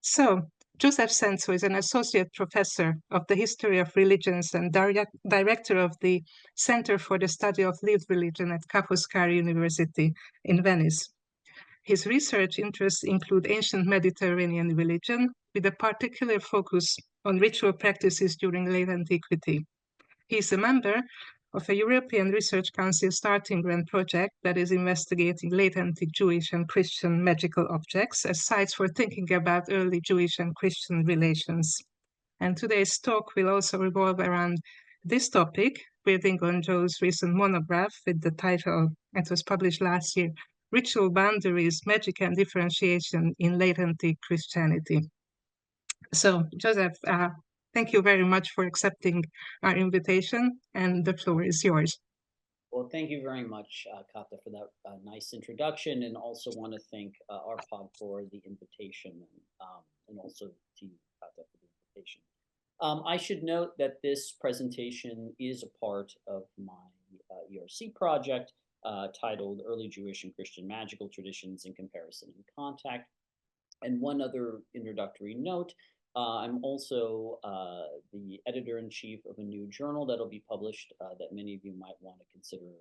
So, Joseph Sanzo is an associate professor of the history of religions and director of the Center for the Study of Lived Religion at Ca Foscari University in Venice. His research interests include ancient Mediterranean religion, with a particular focus on ritual practices during late antiquity. He is a member of a European Research Council starting grant project that is investigating late antique Jewish and Christian magical objects as sites for thinking about early Jewish and Christian relations. And today's talk will also revolve around this topic, building on Joe's recent monograph with the title, it was published last year, Ritual Boundaries, Magic and Differentiation in Late Antique Christianity. So, Joseph, thank you very much for accepting our invitation, and the floor is yours. Well, thank you very much, Kata, for that nice introduction, and also want to thank RPOG for the invitation, and also to you, Kata, for the invitation. I should note that this presentation is a part of my ERC project titled Early Jewish and Christian Magical Traditions in Comparison and Contact. And one other introductory note, I'm also the editor-in-chief of a new journal that'll be published that many of you might want to consider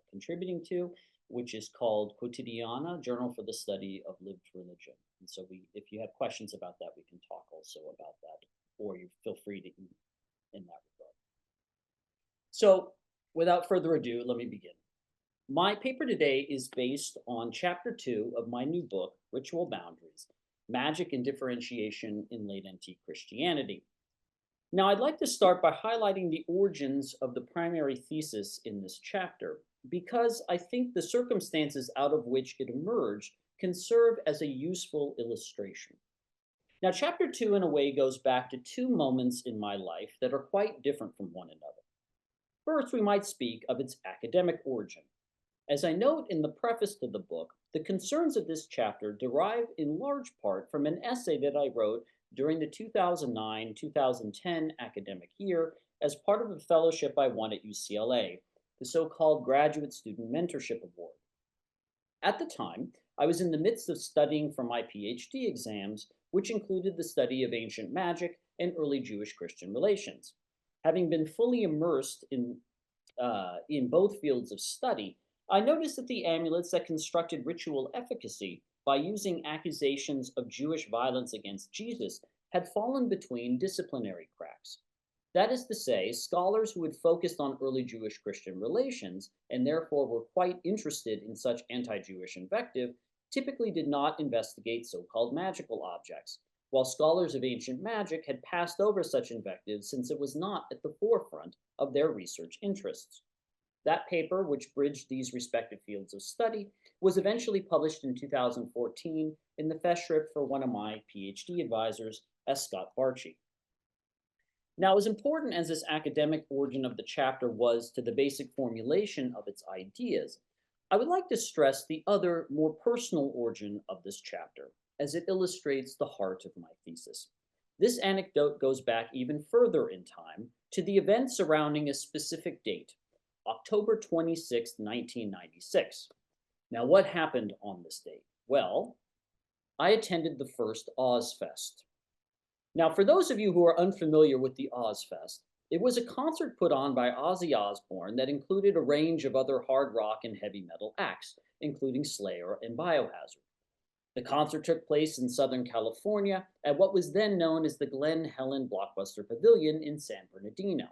contributing to, which is called Quotidiana, Journal for the Study of Lived Religion. And so if you have questions about that, we can talk also about that, or you feel free to in that regard. So without further ado, let me begin. My paper today is based on chapter 2 of my new book, Ritual Boundaries, Magic and Differentiation in Late Antique Christianity. Now, I'd like to start by highlighting the origins of the primary thesis in this chapter, because I think the circumstances out of which it emerged can serve as a useful illustration. Now, chapter 2, in a way, goes back to two moments in my life that are quite different from one another. First, we might speak of its academic origin. As I note in the preface to the book, the concerns of this chapter derive in large part from an essay that I wrote during the 2009-2010 academic year as part of a fellowship I won at UCLA, the so-called Graduate Student Mentorship Award. At the time, I was in the midst of studying for my PhD exams, which included the study of ancient magic and early Jewish-Christian relations. Having been fully immersed in both fields of study, I noticed that the amulets that constructed ritual efficacy by using accusations of Jewish violence against Jesus had fallen between disciplinary cracks. That is to say, scholars who had focused on early Jewish-Christian relations and therefore were quite interested in such anti-Jewish invective typically did not investigate so-called magical objects, while scholars of ancient magic had passed over such invective since it was not at the forefront of their research interests. That paper, which bridged these respective fields of study, was eventually published in 2014 in the fellowship for one of my PhD advisors, S. Scott Barchi. Now, as important as this academic origin of the chapter was to the basic formulation of its ideas, I would like to stress the other, more personal origin of this chapter, as it illustrates the heart of my thesis. This anecdote goes back even further in time to the events surrounding a specific date, October 26, 1996. Now, what happened on this date? Well, I attended the first Ozfest. Now, for those of you who are unfamiliar with the Ozfest, it was a concert put on by Ozzy Osbourne that included a range of other hard rock and heavy metal acts, including Slayer and Biohazard. The concert took place in Southern California at what was then known as the Glen Helen Blockbuster Pavilion in San Bernardino.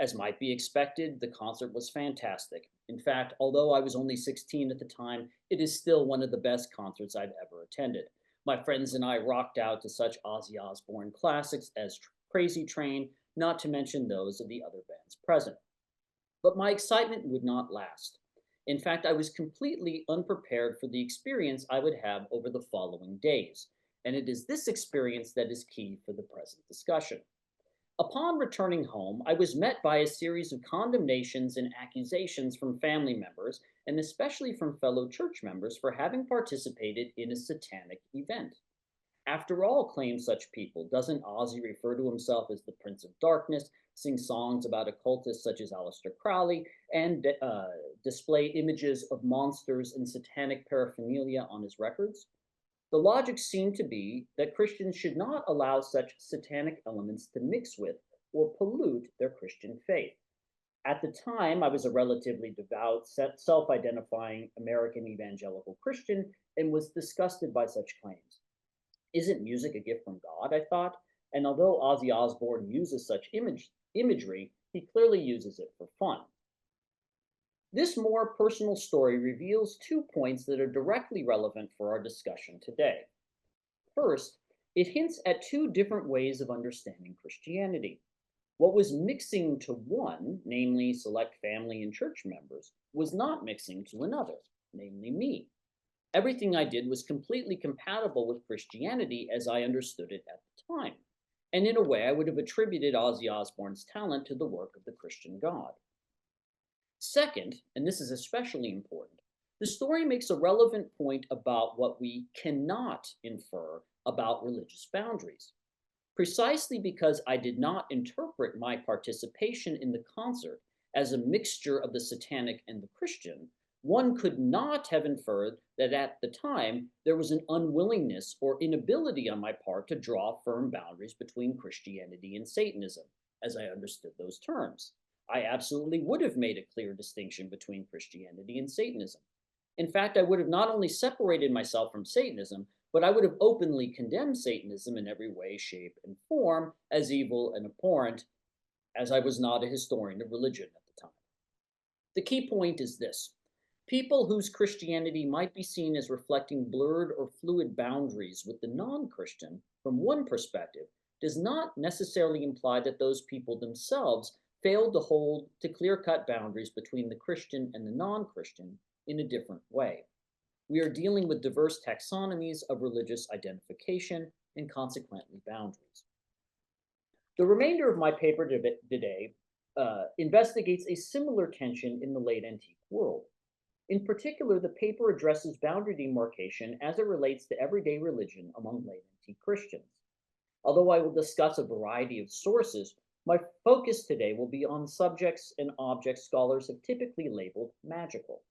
As might be expected, the concert was fantastic. In fact, although I was only 16 at the time, it is still one of the best concerts I've ever attended. My friends and I rocked out to such Ozzy Osbourne classics as Crazy Train, not to mention those of the other bands present. But my excitement would not last. In fact, I was completely unprepared for the experience I would have over the following days, and it is this experience that is key for the present discussion. Upon returning home, I was met by a series of condemnations and accusations from family members, and especially from fellow church members, for having participated in a satanic event. After all, claim such people, doesn't Ozzy refer to himself as the Prince of Darkness, sing songs about occultists such as Aleister Crowley, and display images of monsters and satanic paraphernalia on his records? The logic seemed to be that Christians should not allow such satanic elements to mix with or pollute their Christian faith. At the time, I was a relatively devout, self identifying American evangelical Christian and was disgusted by such claims. Isn't music a gift from God? I thought. And although Ozzy Osbourne uses such imagery, he clearly uses it for fun. This more personal story reveals 2 points that are directly relevant for our discussion today. First, it hints at 2 different ways of understanding Christianity. What was mixing to one, namely select family and church members, was not mixing to another, namely me. Everything I did was completely compatible with Christianity as I understood it at the time. And in a way, I would have attributed Ozzy Osbourne's talent to the work of the Christian God. Second, and this is especially important, the story makes a relevant point about what we cannot infer about religious boundaries. Precisely because I did not interpret my participation in the concert as a mixture of the satanic and the Christian, one could not have inferred that at the time there was an unwillingness or inability on my part to draw firm boundaries between Christianity and Satanism, as I understood those terms. I absolutely would have made a clear distinction between Christianity and Satanism. In fact, I would have not only separated myself from Satanism, but I would have openly condemned Satanism in every way, shape, and form as evil and abhorrent, as I was not a historian of religion at the time. The key point is this. People whose Christianity might be seen as reflecting blurred or fluid boundaries with the non-Christian, from one perspective, does not necessarily imply that those people themselves failed to hold to clear-cut boundaries between the Christian and the non-Christian in a different way. We are dealing with diverse taxonomies of religious identification and consequently boundaries. The remainder of my paper today investigates a similar tension in the late antique world. In particular, the paper addresses boundary demarcation as it relates to everyday religion among late antique Christians. Although I will discuss a variety of sources, my focus today will be on subjects and objects scholars have typically labeled magical.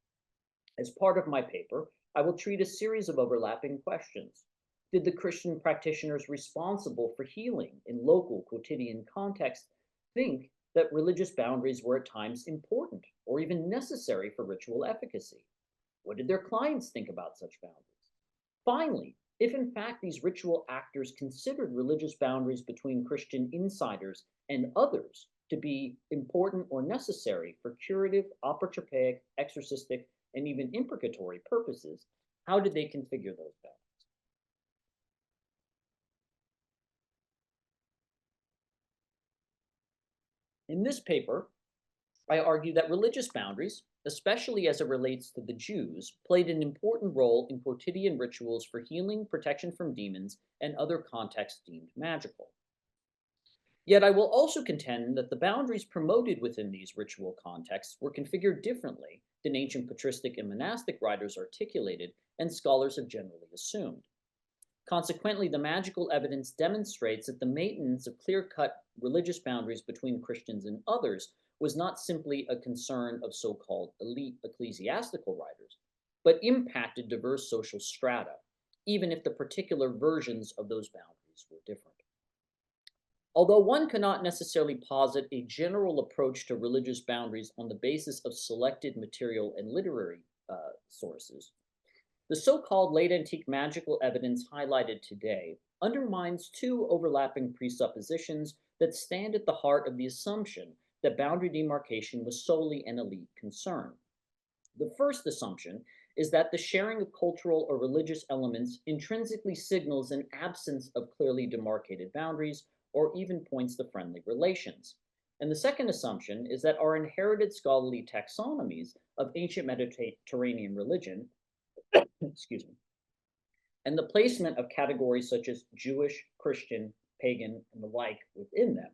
As part of my paper, I will treat a series of overlapping questions. Did the Christian practitioners responsible for healing in local quotidian context think that religious boundaries were at times important or even necessary for ritual efficacy? What did their clients think about such boundaries? Finally, if in fact these ritual actors considered religious boundaries between Christian insiders and others to be important or necessary for curative, apotropaic, exorcistic, and even imprecatory purposes, how did they configure those boundaries? In this paper, I argue that religious boundaries, especially as it relates to the Jews, played an important role in quotidian rituals for healing, protection from demons, and other contexts deemed magical. Yet I will also contend that the boundaries promoted within these ritual contexts were configured differently than ancient patristic and monastic writers articulated and scholars have generally assumed. Consequently, the magical evidence demonstrates that the maintenance of clear-cut religious boundaries between Christians and others was not simply a concern of so-called elite ecclesiastical writers, but impacted diverse social strata, even if the particular versions of those boundaries were different. Although one cannot necessarily posit a general approach to religious boundaries on the basis of selected material and literary sources, the so-called late antique magical evidence highlighted today undermines 2 overlapping presuppositions that stand at the heart of the assumption that boundary demarcation was solely an elite concern. The first assumption is that the sharing of cultural or religious elements intrinsically signals an absence of clearly demarcated boundaries or even points to friendly relations. And the second assumption is that our inherited scholarly taxonomies of ancient Mediterranean religion, excuse me, and the placement of categories such as Jewish, Christian, pagan, and the like within them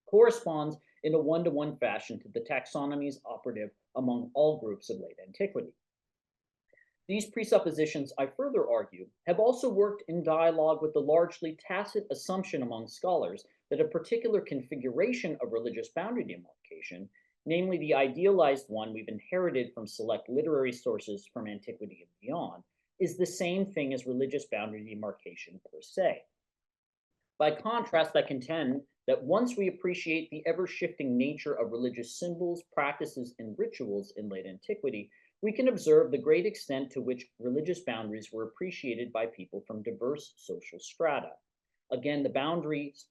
corresponds in a one-to-one fashion to the taxonomies operative among all groups of late antiquity. These presuppositions, I further argue, have also worked in dialogue with the largely tacit assumption among scholars that a particular configuration of religious boundary demarcation, namely the idealized one we've inherited from select literary sources from antiquity and beyond, is the same thing as religious boundary demarcation per se. By contrast, I contend that once we appreciate the ever-shifting nature of religious symbols, practices, and rituals in late antiquity, we can observe the great extent to which religious boundaries were appreciated by people from diverse social strata. Again, the boundaries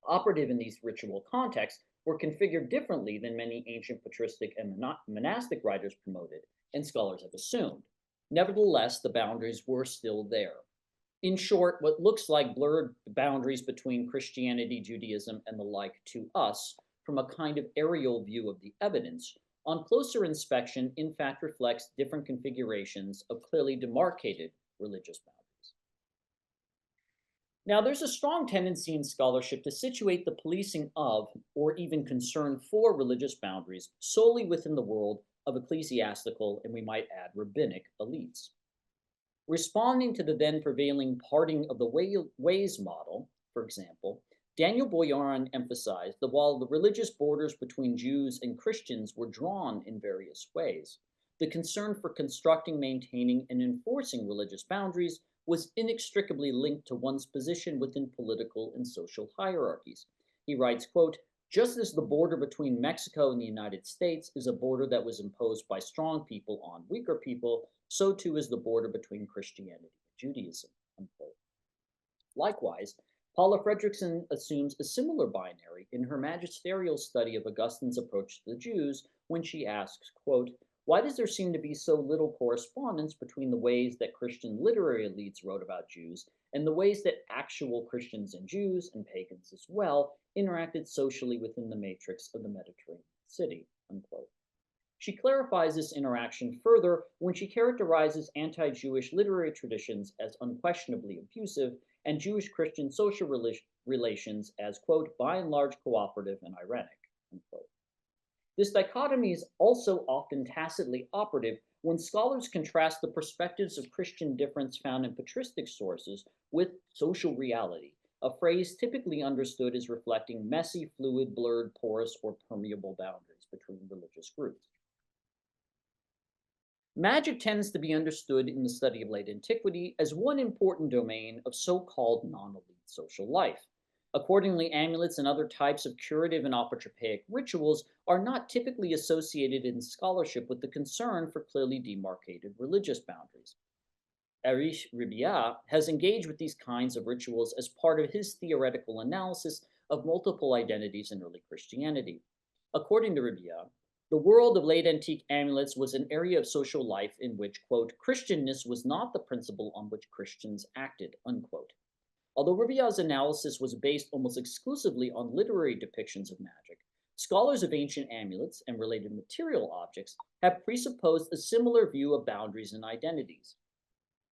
operative in these ritual contexts were configured differently than many ancient patristic and monastic writers promoted, and scholars have assumed. Nevertheless, the boundaries were still there. In short, what looks like blurred boundaries between Christianity, Judaism, and the like to us, from a kind of aerial view of the evidence, on closer inspection, in fact, reflects different configurations of clearly demarcated religious boundaries. Now, there's a strong tendency in scholarship to situate the policing of, or even concern for, religious boundaries solely within the world of ecclesiastical, and we might add rabbinic, elites. Responding to the then prevailing parting of the ways model, for example, Daniel Boyarin emphasized that while the religious borders between Jews and Christians were drawn in various ways, the concern for constructing, maintaining, and enforcing religious boundaries was inextricably linked to one's position within political and social hierarchies. He writes, quote, "Just as the border between Mexico and the United States is a border that was imposed by strong people on weaker people, so too is the border between Christianity and Judaism." Unquote. Likewise, Paula Fredrickson assumes a similar binary in her magisterial study of Augustine's approach to the Jews when she asks, quote, "Why does there seem to be so little correspondence between the ways that Christian literary elites wrote about Jews and the ways that actual Christians and Jews, and pagans as well, interacted socially within the matrix of the Mediterranean city?" Unquote. She clarifies this interaction further when she characterizes anti-Jewish literary traditions as unquestionably abusive and Jewish-Christian social relations as, quote, "by and large cooperative and ironic," unquote. This dichotomy is also often tacitly operative when scholars contrast the perspectives of Christian difference found in patristic sources with social reality, a phrase typically understood as reflecting messy, fluid, blurred, porous, or permeable boundaries between religious groups. Magic tends to be understood in the study of late antiquity as one important domain of so-called non-elite social life. Accordingly, amulets and other types of curative and apotropaic rituals are not typically associated in scholarship with the concern for clearly demarcated religious boundaries. Erich Ribiat has engaged with these kinds of rituals as part of his theoretical analysis of multiple identities in early Christianity. According to Ribiat, the world of late antique amulets was an area of social life in which, quote, "Christianness was not the principle on which Christians acted," unquote. Although Ribiat's analysis was based almost exclusively on literary depictions of magic, scholars of ancient amulets and related material objects have presupposed a similar view of boundaries and identities.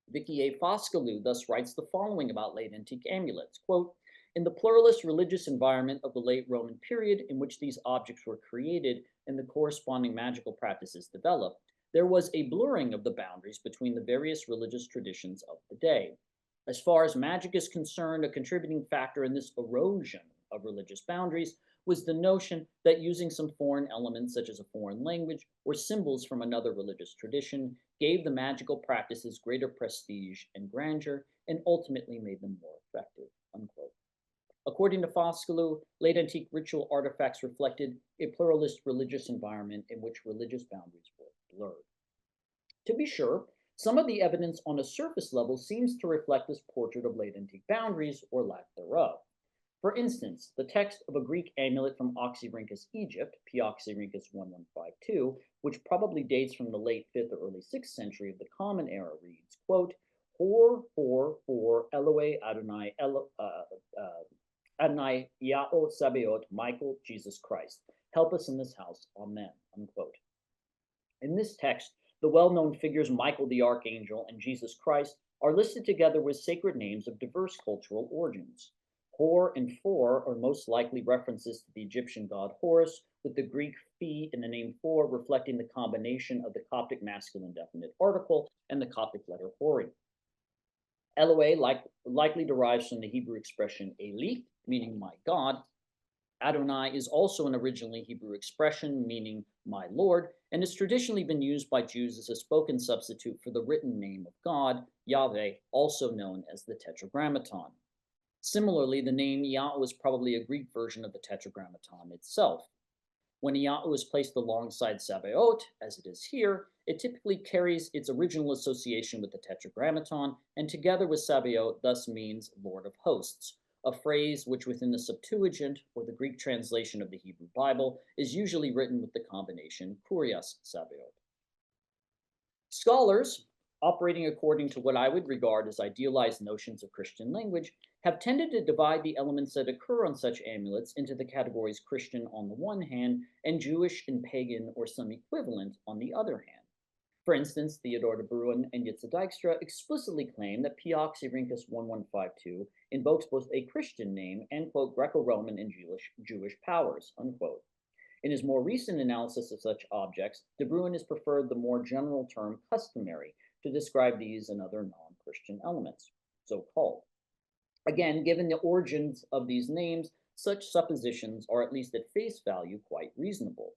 Vicky A. Foscalou thus writes the following about late antique amulets, quote, "In the pluralist religious environment of the late Roman period in which these objects were created and the corresponding magical practices developed, there was a blurring of the boundaries between the various religious traditions of the day. As far as magic is concerned, a contributing factor in this erosion of religious boundaries was the notion that using some foreign elements, such as a foreign language or symbols from another religious tradition, gave the magical practices greater prestige and grandeur, and ultimately made them more effective," unquote. According to Foscalou, late antique ritual artifacts reflected a pluralist religious environment in which religious boundaries were blurred. To be sure, some of the evidence on a surface level seems to reflect this portrait of late antique boundaries or lack thereof. For instance, the text of a Greek amulet from Oxyrhynchus, Egypt, P. Oxyrhynchus 1152, which probably dates from the late 5th or early 6th century of the Common Era, reads, quote, "Hor, Elohe, Adonai, Yahweh Sabaoth, Michael, Jesus Christ. Help us in this house. Amen," unquote. In this text, the well-known figures Michael the Archangel and Jesus Christ are listed together with sacred names of diverse cultural origins. Hor and For are most likely references to the Egyptian god Horus, with the Greek phi in the name For reflecting the combination of the Coptic masculine definite article and the Coptic letter Hori. Elohe likely derives from the Hebrew expression Eli, meaning my God, Adonai is also an originally Hebrew expression meaning my Lord, and has traditionally been used by Jews as a spoken substitute for the written name of God, Yahweh, also known as the Tetragrammaton. Similarly, the name Yahweh is probably a Greek version of the Tetragrammaton itself. When Yahweh is placed alongside Sabaoth, as it is here, it typically carries its original association with the Tetragrammaton, and together with Sabaoth thus means Lord of Hosts, a phrase which within the Septuagint, or the Greek translation of the Hebrew Bible, is usually written with the combination Kurios Sabaoth. Scholars, operating according to what I would regard as idealized notions of Christian language, have tended to divide the elements that occur on such amulets into the categories Christian on the one hand and Jewish and pagan or some equivalent on the other hand. For instance, Theodore de Bruin and Jitse Dijkstra explicitly claim that P-Oxyrhynchus 1152 invokes both a Christian name and, quote, Greco-Roman and Jewish powers, unquote. In his more recent analysis of such objects, de Bruin has preferred the more general term customary to describe these and other non-Christian elements, so-called. Again, given the origins of these names, such suppositions are, at least at face value, quite reasonable.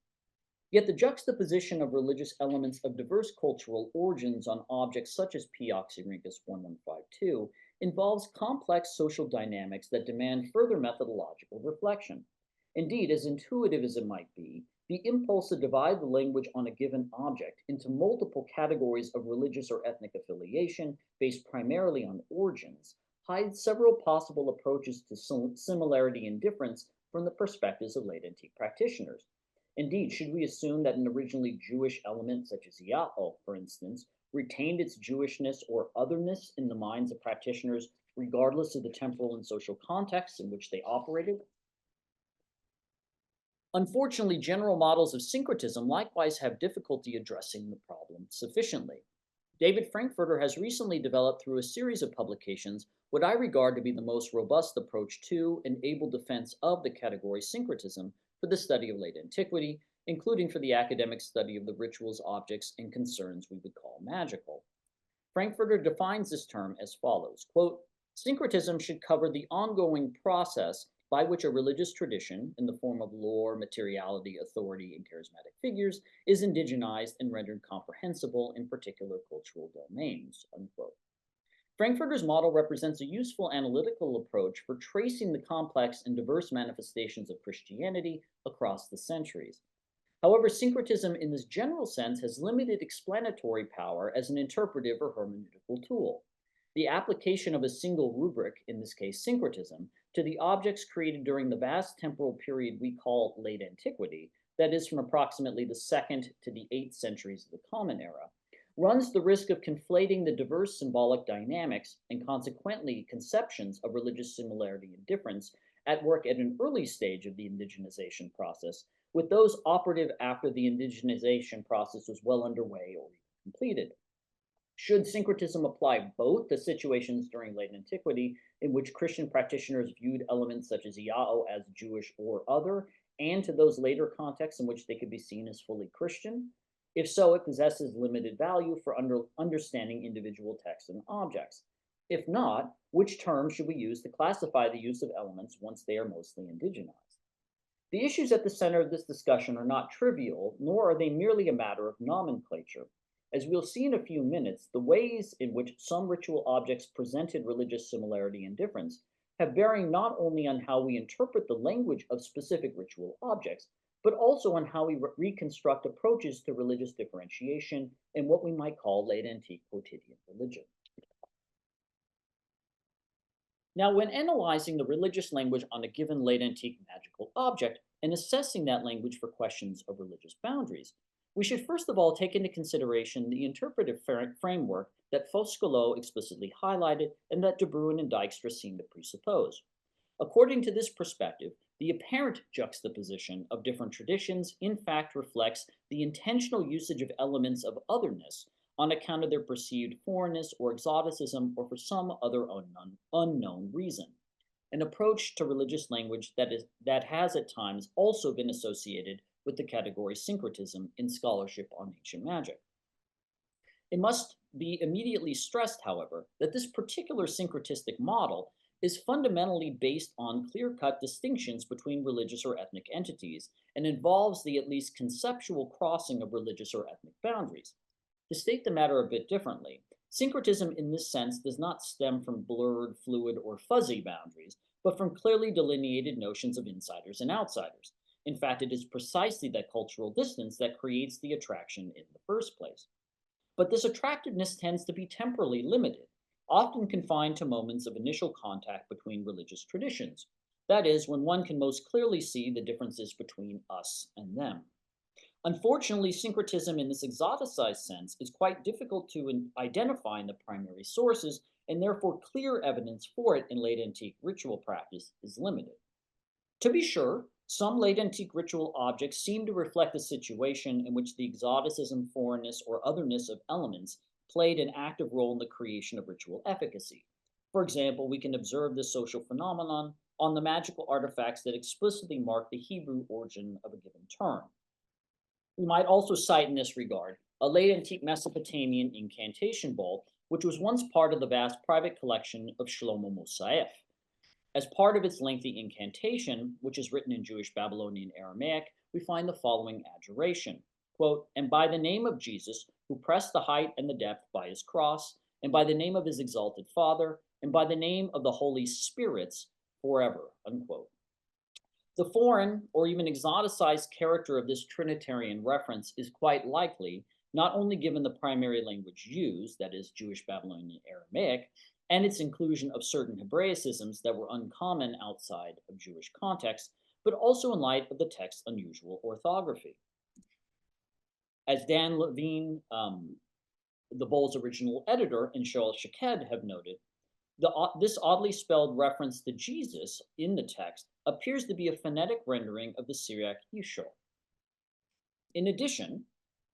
Yet the juxtaposition of religious elements of diverse cultural origins on objects such as P-Oxyrhynchus 1152 involves complex social dynamics that demand further methodological reflection. Indeed, as intuitive as it might be, the impulse to divide the language on a given object into multiple categories of religious or ethnic affiliation based primarily on origins hides several possible approaches to similarity and difference from the perspectives of late antique practitioners. Indeed, should we assume that an originally Jewish element, such as Yahoo, for instance, retained its Jewishness or otherness in the minds of practitioners regardless of the temporal and social contexts in which they operated? Unfortunately, general models of syncretism likewise have difficulty addressing the problem sufficiently. David Frankfurter has recently developed through a series of publications what I regard to be the most robust approach to and able defense of the category syncretism for the study of late antiquity, including for the academic study of the rituals, objects, and concerns we would call magical. Frankfurter defines this term as follows, quote, syncretism should cover the ongoing process by which a religious tradition, in the form of lore, materiality, authority, and charismatic figures, is indigenized and rendered comprehensible in particular cultural domains, unquote. Frankfurter's model represents a useful analytical approach for tracing the complex and diverse manifestations of Christianity across the centuries. However, syncretism in this general sense has limited explanatory power as an interpretive or hermeneutical tool. The application of a single rubric, in this case syncretism, to the objects created during the vast temporal period we call late antiquity, that is from approximately the 2nd to the 8th centuries of the Common Era, runs the risk of conflating the diverse symbolic dynamics and consequently conceptions of religious similarity and difference at work at an early stage of the indigenization process with those operative after the indigenization process was well underway or even completed. Should syncretism apply both to situations during late antiquity in which Christian practitioners viewed elements such as Yahoo as Jewish or other, and to those later contexts in which they could be seen as fully Christian? If so, it possesses limited value for understanding individual texts and objects. If not, which terms should we use to classify the use of elements once they are mostly indigenized? The issues at the center of this discussion are not trivial, nor are they merely a matter of nomenclature. As we'll see in a few minutes, the ways in which some ritual objects presented religious similarity and difference have bearing not only on how we interpret the language of specific ritual objects, but also on how we reconstruct approaches to religious differentiation in what we might call late antique quotidian religion. Now, when analyzing the religious language on a given late antique magical object and assessing that language for questions of religious boundaries, we should first of all take into consideration the interpretive framework that Foscolo explicitly highlighted and that de Bruin and Dijkstra seem to presuppose. According to this perspective, the apparent juxtaposition of different traditions in fact reflects the intentional usage of elements of otherness on account of their perceived foreignness or exoticism or for some other unknown reason. An approach to religious language that has at times also been associated with the category syncretism in scholarship on ancient magic. It must be immediately stressed, however, that this particular syncretistic model is fundamentally based on clear-cut distinctions between religious or ethnic entities and involves the at least conceptual crossing of religious or ethnic boundaries. To state the matter a bit differently, syncretism in this sense does not stem from blurred, fluid, or fuzzy boundaries, but from clearly delineated notions of insiders and outsiders. In fact, it is precisely that cultural distance that creates the attraction in the first place. But this attractiveness tends to be temporally limited, often confined to moments of initial contact between religious traditions. That is, when one can most clearly see the differences between us and them. Unfortunately, syncretism in this exoticized sense is quite difficult to identify in the primary sources, and therefore clear evidence for it in late antique ritual practice is limited. To be sure, some late antique ritual objects seem to reflect a situation in which the exoticism, foreignness, or otherness of elements played an active role in the creation of ritual efficacy. For example, we can observe this social phenomenon on the magical artifacts that explicitly mark the Hebrew origin of a given term. We might also cite in this regard a late antique Mesopotamian incantation bowl, which was once part of the vast private collection of Shlomo Mossaef. As part of its lengthy incantation, which is written in Jewish Babylonian Aramaic, we find the following adjuration, quote, "And by the name of Jesus, who pressed the height and the depth by his cross, and by the name of his exalted Father, and by the name of the Holy Spirits, forever," unquote. The foreign or even exoticized character of this Trinitarian reference is quite likely, not only given the primary language used, that is, Jewish Babylonian Aramaic, and its inclusion of certain Hebraicisms that were uncommon outside of Jewish context, but also in light of the text's unusual orthography. As Dan Levine, the Bowl's original editor, and Shoel Shaked have noted, this oddly spelled reference to Jesus in the text appears to be a phonetic rendering of the Syriac Yishol. In addition,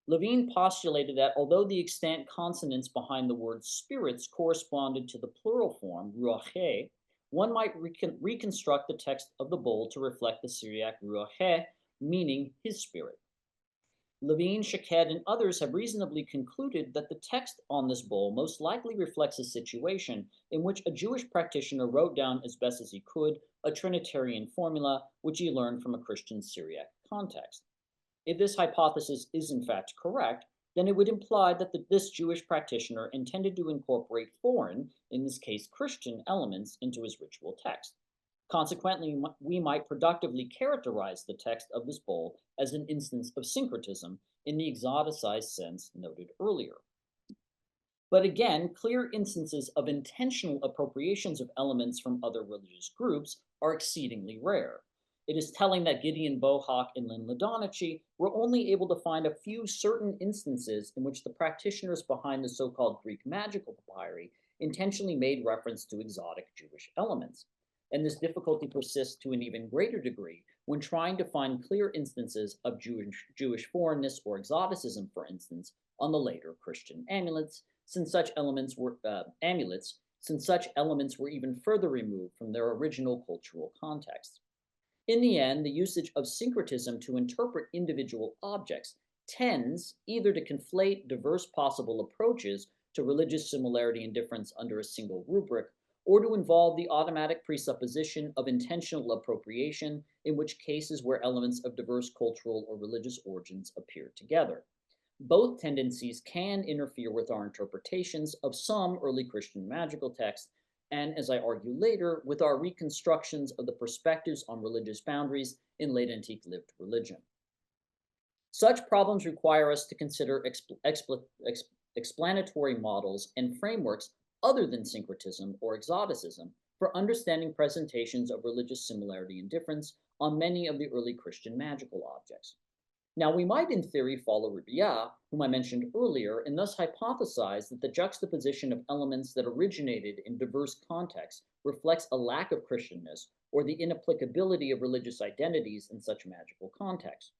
Levine postulated that although the extant consonants behind the word spirits corresponded to the plural form, ruache, one might reconstruct the text of the bowl to reflect the Syriac ruache, meaning his spirit. Levine, Shaked, and others have reasonably concluded that the text on this bowl most likely reflects a situation in which a Jewish practitioner wrote down as best as he could a Trinitarian formula which he learned from a Christian Syriac context. If this hypothesis is in fact correct, then it would imply that this Jewish practitioner intended to incorporate foreign, in this case Christian, elements into his ritual text. Consequently, we might productively characterize the text of this bowl as an instance of syncretism in the exoticized sense noted earlier. But again, clear instances of intentional appropriations of elements from other religious groups are exceedingly rare. It is telling that Gideon Bohawk and Lynn Ladonici were only able to find a few certain instances in which the practitioners behind the so-called Greek magical papyri intentionally made reference to exotic Jewish elements. And this difficulty persists to an even greater degree when trying to find clear instances of Jewish foreignness or exoticism, for instance, on the later Christian amulets, since such elements were even further removed from their original cultural context. In the end, the usage of syncretism to interpret individual objects tends either to conflate diverse possible approaches to religious similarity and difference under a single rubric, or to involve the automatic presupposition of intentional appropriation, in which cases where elements of diverse cultural or religious origins appear together. Both tendencies can interfere with our interpretations of some early Christian magical texts, and, as I argue later, with our reconstructions of the perspectives on religious boundaries in late antique lived religion. Such problems require us to consider explanatory models and frameworks other than syncretism or exoticism for understanding presentations of religious similarity and difference on many of the early Christian magical objects. Now, we might in theory follow Ribiat, whom I mentioned earlier, and thus hypothesize that the juxtaposition of elements that originated in diverse contexts reflects a lack of Christianness or the inapplicability of religious identities in such magical contexts.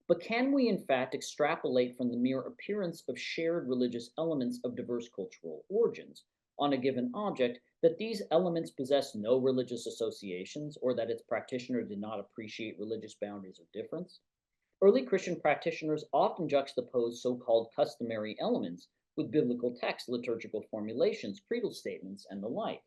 But can we in fact extrapolate from the mere appearance of shared religious elements of diverse cultural origins on a given object that these elements possess no religious associations or that its practitioner did not appreciate religious boundaries of difference? Early Christian practitioners often juxtaposed so-called customary elements with biblical texts, liturgical formulations, creedal statements, and the like.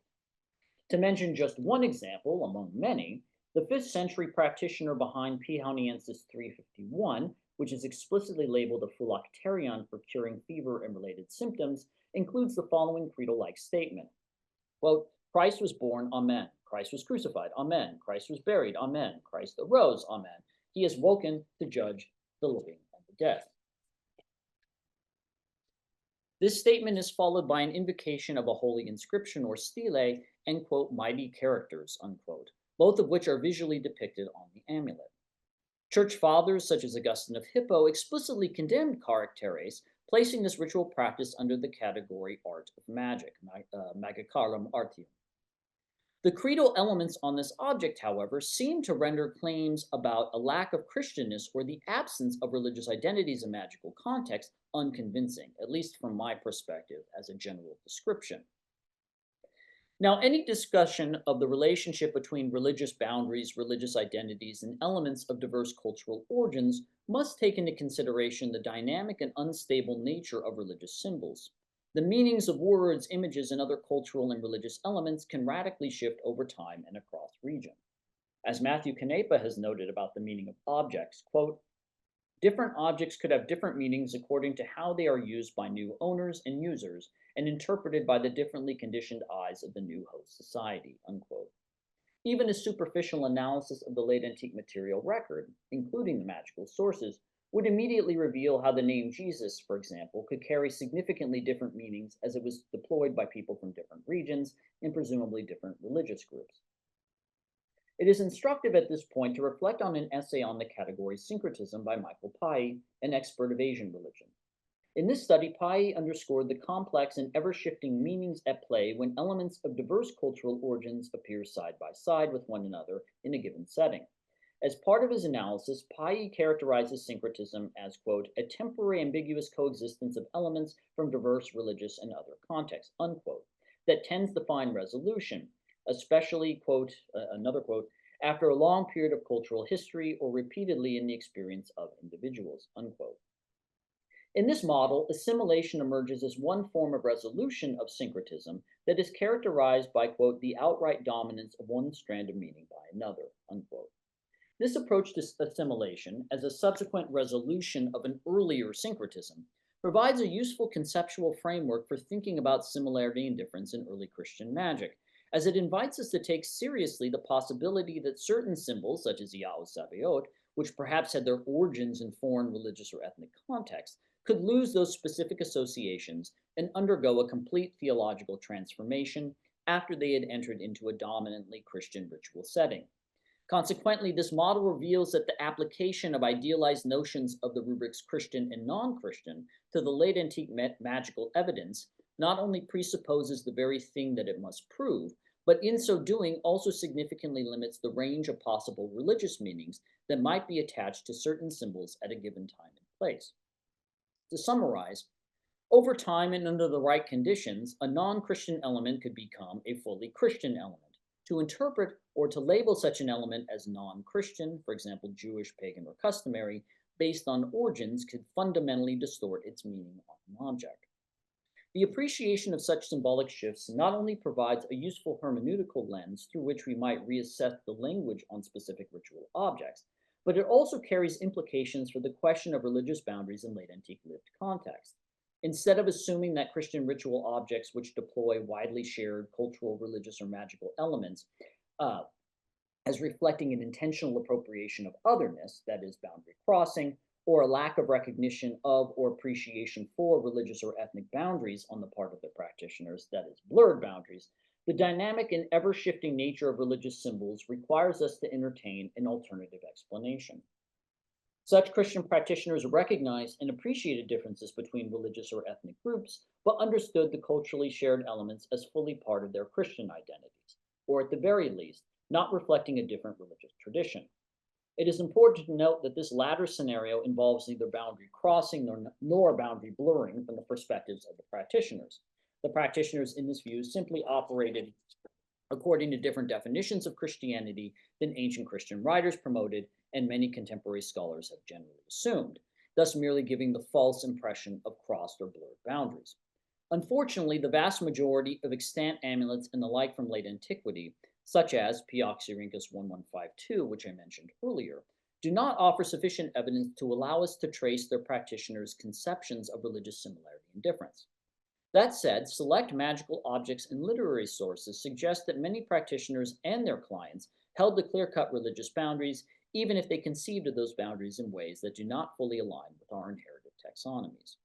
To mention just one example among many, the 5th century practitioner behind P. Houniensis 351, which is explicitly labeled a phylacterion for curing fever and related symptoms, includes the following creedal-like statement. Quote, Christ was born, amen. Christ was crucified, amen. Christ was buried, amen. Christ arose, amen. He has woken to judge the living and the dead. This statement is followed by an invocation of a holy inscription or stele and, quote, mighty characters, unquote, both of which are visually depicted on the amulet. Church fathers such as Augustine of Hippo explicitly condemned characteres, placing this ritual practice under the category art of magic, magicarum artium. The creedal elements on this object, however, seem to render claims about a lack of Christianness or the absence of religious identities in magical context unconvincing, at least from my perspective as a general description. Now, any discussion of the relationship between religious boundaries, religious identities, and elements of diverse cultural origins must take into consideration the dynamic and unstable nature of religious symbols. The meanings of words, images, and other cultural and religious elements can radically shift over time and across region. As Matthew Canepa has noted about the meaning of objects, quote, different objects could have different meanings according to how they are used by new owners and users and interpreted by the differently conditioned eyes of the new host society, unquote. Even a superficial analysis of the late antique material record, including the magical sources, would immediately reveal how the name Jesus, for example, could carry significantly different meanings as it was deployed by people from different regions and presumably different religious groups. It is instructive at this point to reflect on an essay on the category syncretism by Michael Pai, an expert of Asian religion. In this study, Pai underscored the complex and ever-shifting meanings at play when elements of diverse cultural origins appear side by side with one another in a given setting. As part of his analysis, Pai characterizes syncretism as, quote, a temporary ambiguous coexistence of elements from diverse religious and other contexts, unquote, that tends to find resolution, especially, quote, another quote, after a long period of cultural history or repeatedly in the experience of individuals, unquote. In this model, assimilation emerges as one form of resolution of syncretism that is characterized by, quote, the outright dominance of one strand of meaning by another, unquote. This approach to assimilation, as a subsequent resolution of an earlier syncretism, provides a useful conceptual framework for thinking about similarity and difference in early Christian magic, as it invites us to take seriously the possibility that certain symbols, such as Yahweh Sabaoth, which perhaps had their origins in foreign religious or ethnic contexts, could lose those specific associations and undergo a complete theological transformation after they had entered into a dominantly Christian ritual setting. Consequently, this model reveals that the application of idealized notions of the rubrics Christian and non-Christian to the late antique magical evidence not only presupposes the very thing that it must prove, but in so doing also significantly limits the range of possible religious meanings that might be attached to certain symbols at a given time and place. To summarize, over time and under the right conditions, a non-Christian element could become a fully Christian element. To interpret or to label such an element as non-Christian, for example, Jewish, pagan, or customary, based on origins could fundamentally distort its meaning on an object. The appreciation of such symbolic shifts not only provides a useful hermeneutical lens through which we might reassess the language on specific ritual objects, but it also carries implications for the question of religious boundaries in late antique lived context. Instead of assuming that Christian ritual objects which deploy widely shared cultural, religious, or magical elements as reflecting an intentional appropriation of otherness, that is, boundary crossing, or a lack of recognition of or appreciation for religious or ethnic boundaries on the part of the practitioners, that is, blurred boundaries, the dynamic and ever-shifting nature of religious symbols requires us to entertain an alternative explanation. Such Christian practitioners recognized and appreciated differences between religious or ethnic groups, but understood the culturally shared elements as fully part of their Christian identities, or at the very least, not reflecting a different religious tradition. It is important to note that this latter scenario involves neither boundary crossing nor boundary blurring from the perspectives of the practitioners. The practitioners in this view simply operated according to different definitions of Christianity than ancient Christian writers promoted and many contemporary scholars have generally assumed, thus merely giving the false impression of crossed or blurred boundaries. Unfortunately, the vast majority of extant amulets and the like from late antiquity, such as P. Oxyrhynchus 1152, which I mentioned earlier, do not offer sufficient evidence to allow us to trace their practitioners' conceptions of religious similarity and difference. That said, select magical objects and literary sources suggest that many practitioners and their clients held the clear-cut religious boundaries, even if they conceived of those boundaries in ways that do not fully align with our inherited taxonomies.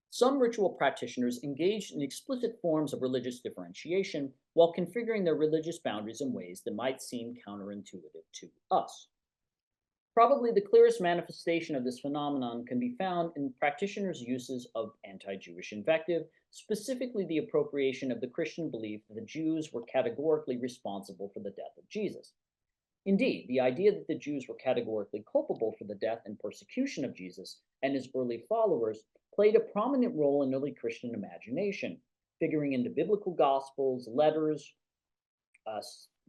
Some ritual practitioners engaged in explicit forms of religious differentiation while configuring their religious boundaries in ways that might seem counterintuitive to us. Probably the clearest manifestation of this phenomenon can be found in practitioners' uses of anti-Jewish invective, specifically the appropriation of the Christian belief that the Jews were categorically responsible for the death of Jesus. Indeed, the idea that the Jews were categorically culpable for the death and persecution of Jesus and his early followers played a prominent role in early Christian imagination, figuring into biblical gospels, letters, uh,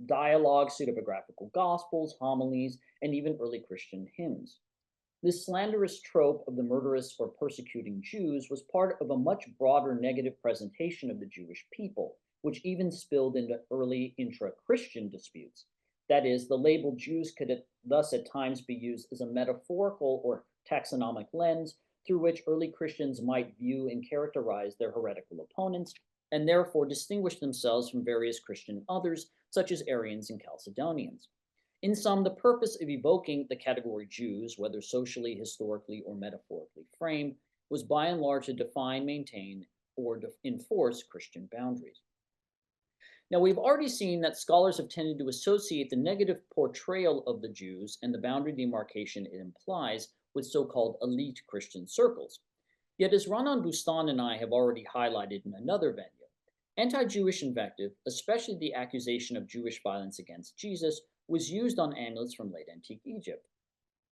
dialogues, pseudepigraphical gospels, homilies, and even early Christian hymns. This slanderous trope of the murderous or persecuting Jews was part of a much broader negative presentation of the Jewish people, which even spilled into early intra-Christian disputes. That is, the label Jews could thus at times be used as a metaphorical or taxonomic lens through which early Christians might view and characterize their heretical opponents, and therefore distinguish themselves from various Christian others, such as Arians and Chalcedonians. In sum, the purpose of evoking the category Jews, whether socially, historically, or metaphorically framed, was by and large to define, maintain, or enforce Christian boundaries. Now, we've already seen that scholars have tended to associate the negative portrayal of the Jews and the boundary demarcation it implies with so-called elite Christian circles. Yet, as Ranan Bustan and I have already highlighted in another venue, anti-Jewish invective, especially the accusation of Jewish violence against Jesus, was used on amulets from late antique Egypt.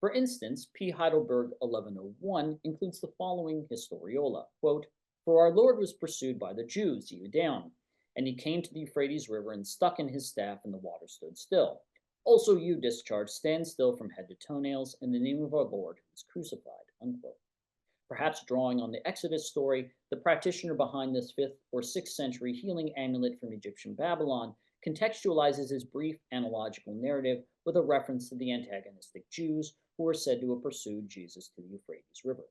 For instance, P. Heidelberg 1101 includes the following historiola, quote, "For our Lord was pursued by the Jews, hew down, and he came to the Euphrates River and stuck in his staff, and the water stood still. Also you, discharged, stand still from head to toenails, in the name of our Lord who was crucified," unquote. Perhaps drawing on the Exodus story, the practitioner behind this 5th or 6th century healing amulet from Egyptian Babylon contextualizes his brief analogical narrative with a reference to the antagonistic Jews who were said to have pursued Jesus to the Euphrates River.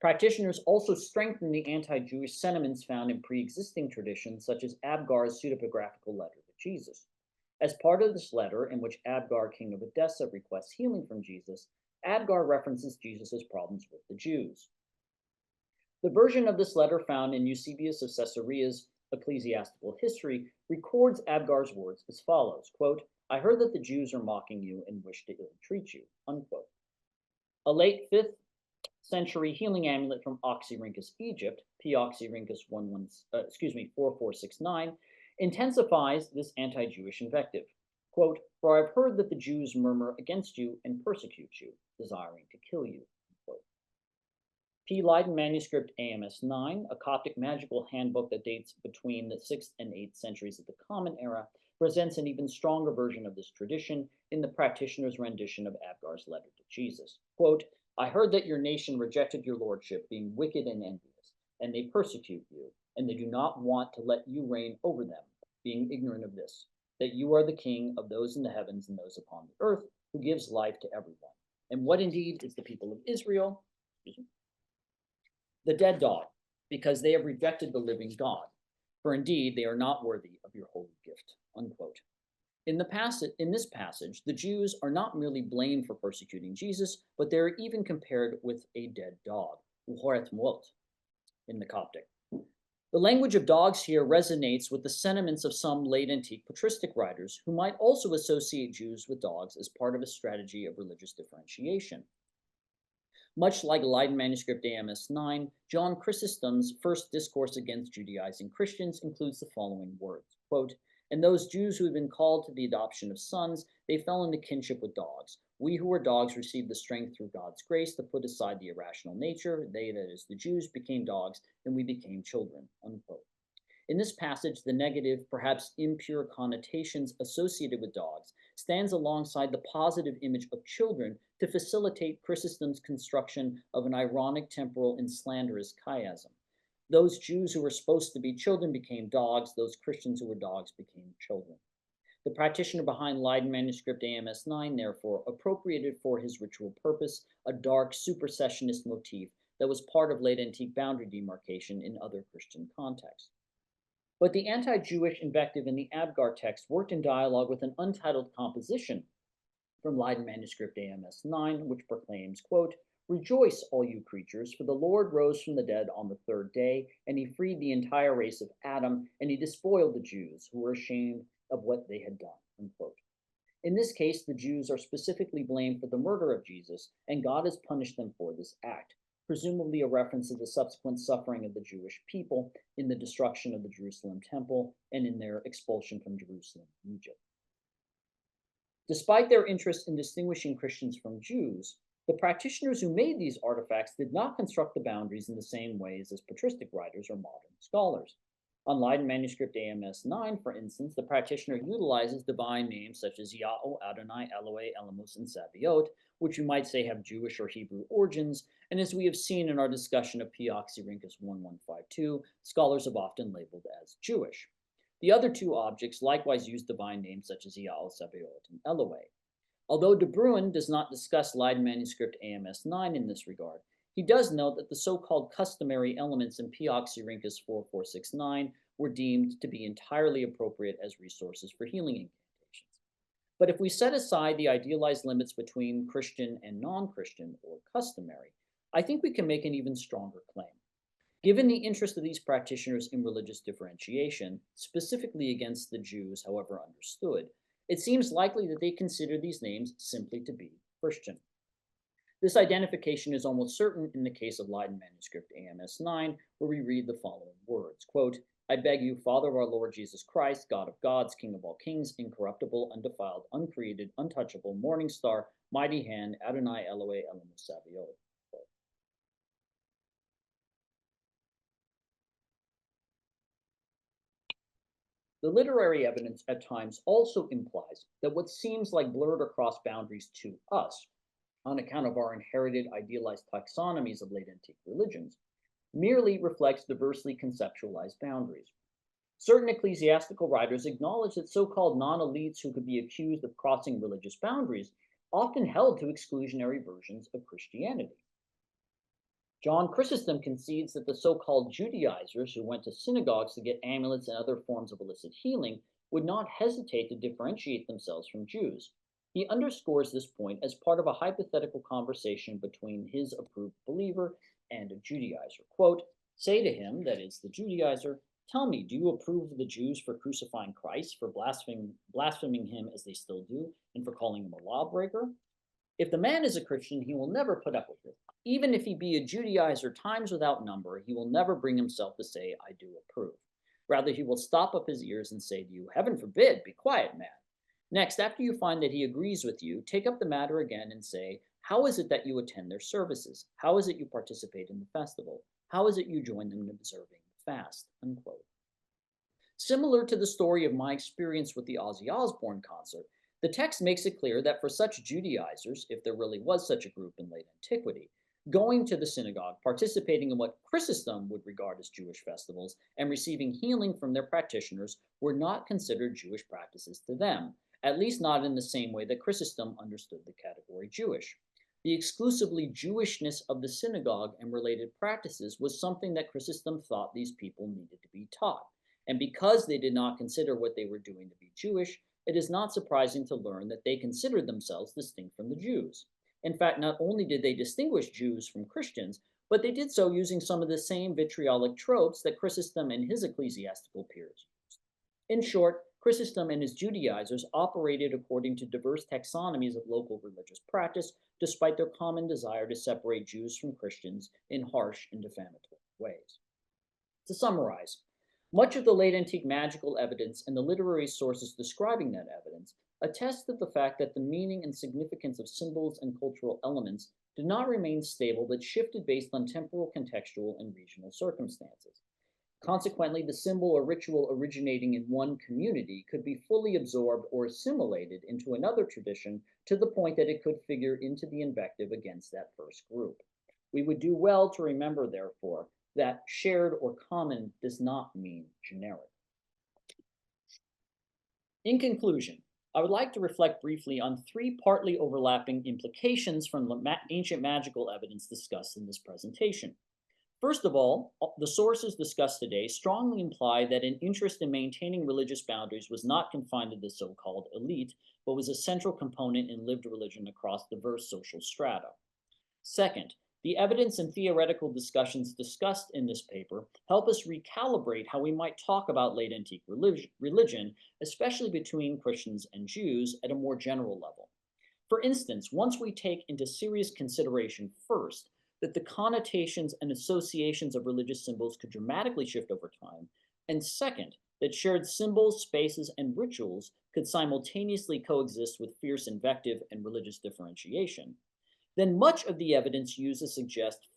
Practitioners also strengthen the anti-Jewish sentiments found in pre-existing traditions, such as Abgar's pseudepigraphical letter to Jesus. As part of this letter, in which Abgar, king of Edessa, requests healing from Jesus, Abgar references Jesus' problems with the Jews. The version of this letter found in Eusebius of Caesarea's Ecclesiastical History records Abgar's words as follows, quote, "I heard that the Jews are mocking you and wish to ill-treat you," unquote. A late 5th century healing amulet from Oxyrhynchus, Egypt, P. Oxyrhynchus 4469, intensifies this anti-Jewish invective. Quote, "For I've heard that the Jews murmur against you and persecute you, desiring to kill you." Unquote. P. Leiden manuscript AMS 9, a Coptic magical handbook that dates between the 6th and 8th centuries of the Common Era, presents an even stronger version of this tradition in the practitioner's rendition of Abgar's letter to Jesus. Quote, "I heard that your nation rejected your lordship, being wicked and envious, and they persecute you, and they do not want to let you reign over them, being ignorant of this, that you are the king of those in the heavens and those upon the earth, who gives life to everyone. And what indeed is the people of Israel? The dead dog, because they have rejected the living God. For indeed, they are not worthy of your holy gift." Unquote. In this passage, the Jews are not merely blamed for persecuting Jesus, but they're even compared with a dead dog, uhoret mot, in the Coptic. The language of dogs here resonates with the sentiments of some late antique patristic writers who might also associate Jews with dogs as part of a strategy of religious differentiation. Much like Leiden manuscript AMS 9, John Chrysostom's first discourse against Judaizing Christians includes the following words, quote, "And those Jews who had been called to the adoption of sons, they fell into kinship with dogs. We who were dogs received the strength through God's grace to put aside the irrational nature. They, that is, the Jews, became dogs, and we became children," unquote. In this passage, the negative, perhaps impure connotations associated with dogs stands alongside the positive image of children to facilitate Chrysostom's construction of an ironic, temporal, and slanderous chiasm. Those Jews who were supposed to be children became dogs, those Christians who were dogs became children. The practitioner behind Leiden manuscript AMS 9, therefore, appropriated for his ritual purpose a dark supersessionist motif that was part of late antique boundary demarcation in other Christian contexts. But the anti-Jewish invective in the Abgar text worked in dialogue with an untitled composition from Leiden manuscript AMS 9, which proclaims, quote, "Rejoice, all you creatures, for the Lord rose from the dead on the third day, and he freed the entire race of Adam, and he despoiled the Jews who were ashamed of what they had done," unquote. In this case, the Jews are specifically blamed for the murder of Jesus, and God has punished them for this act, presumably a reference to the subsequent suffering of the Jewish people in the destruction of the Jerusalem temple and in their expulsion from Jerusalem, Egypt. Despite their interest in distinguishing Christians from Jews, the practitioners who made these artifacts did not construct the boundaries in the same ways as patristic writers or modern scholars. On Leiden manuscript AMS 9, for instance, the practitioner utilizes divine names such as Yahweh, Adonai, Elohei, Elemus, and Sabaoth, which we might say have Jewish or Hebrew origins, and as we have seen in our discussion of P. Oxyrhynchus 1152, scholars have often labeled as Jewish. The other two objects likewise use divine names such as Yahweh, Sabaoth, and Elohei. Although De Bruyn does not discuss Leiden manuscript AMS 9 in this regard, he does note that the so-called customary elements in P. Oxyrhynchus 4469 were deemed to be entirely appropriate as resources for healing incantations. But if we set aside the idealized limits between Christian and non-Christian or customary, I think we can make an even stronger claim. Given the interest of these practitioners in religious differentiation, specifically against the Jews, however understood, it seems likely that they consider these names simply to be Christian. This identification is almost certain in the case of Leiden manuscript AMS 9, where we read the following words, quote, "I beg you, Father of our Lord Jesus Christ, God of gods, King of all kings, incorruptible, undefiled, uncreated, untouchable, morning star, mighty hand, Adonai, Elohei, Elemus, Sabaoth." The literary evidence at times also implies that what seems like blurred across boundaries to us, on account of our inherited idealized taxonomies of late antique religions, merely reflects diversely conceptualized boundaries. Certain ecclesiastical writers acknowledge that so-called non-elites who could be accused of crossing religious boundaries often held to exclusionary versions of Christianity. John Chrysostom concedes that the so-called Judaizers who went to synagogues to get amulets and other forms of illicit healing would not hesitate to differentiate themselves from Jews. He underscores this point as part of a hypothetical conversation between his approved believer and a Judaizer. Quote, "Say to him," that is the Judaizer, "Tell me, do you approve of the Jews for crucifying Christ, for blaspheming him as they still do, and for calling him a lawbreaker? If the man is a Christian, he will never put up with it. Even if he be a Judaizer times without number, he will never bring himself to say, 'I do approve.' Rather, he will stop up his ears and say to you, 'Heaven forbid, be quiet, man.' Next, after you find that he agrees with you, take up the matter again and say, 'How is it that you attend their services? How is it you participate in the festival? How is it you join them in observing the fast?'" Unquote. Similar to the story of my experience with the Ozzy Osbourne concert, the text makes it clear that for such Judaizers, if there really was such a group in late antiquity, going to the synagogue, participating in what Chrysostom would regard as Jewish festivals, and receiving healing from their practitioners were not considered Jewish practices to them, at least not in the same way that Chrysostom understood the category Jewish. The exclusively Jewishness of the synagogue and related practices was something that Chrysostom thought these people needed to be taught. And because they did not consider what they were doing to be Jewish, it is not surprising to learn that they considered themselves distinct from the Jews. In fact, not only did they distinguish Jews from Christians, but they did so using some of the same vitriolic tropes that Chrysostom and his ecclesiastical peers used. In short, Chrysostom and his Judaizers operated according to diverse taxonomies of local religious practice, despite their common desire to separate Jews from Christians in harsh and defamatory ways. To summarize, much of the late antique magical evidence and the literary sources describing that evidence attest to the fact that the meaning and significance of symbols and cultural elements did not remain stable but shifted based on temporal, contextual, and regional circumstances. Consequently, the symbol or ritual originating in one community could be fully absorbed or assimilated into another tradition to the point that it could figure into the invective against that first group. We would do well to remember, therefore, that shared or common does not mean generic. In conclusion, I would like to reflect briefly on three partly overlapping implications from the ancient magical evidence discussed in this presentation. First of all, the sources discussed today strongly imply that an interest in maintaining religious boundaries was not confined to the so-called elite, but was a central component in lived religion across diverse social strata. Second, the evidence and theoretical discussions discussed in this paper help us recalibrate how we might talk about late antique religion, especially between Christians and Jews, at a more general level. For instance, once we take into serious consideration first that the connotations and associations of religious symbols could dramatically shift over time, and second, that shared symbols, spaces, and rituals could simultaneously coexist with fierce invective and religious differentiation, then much of the evidence used to suggest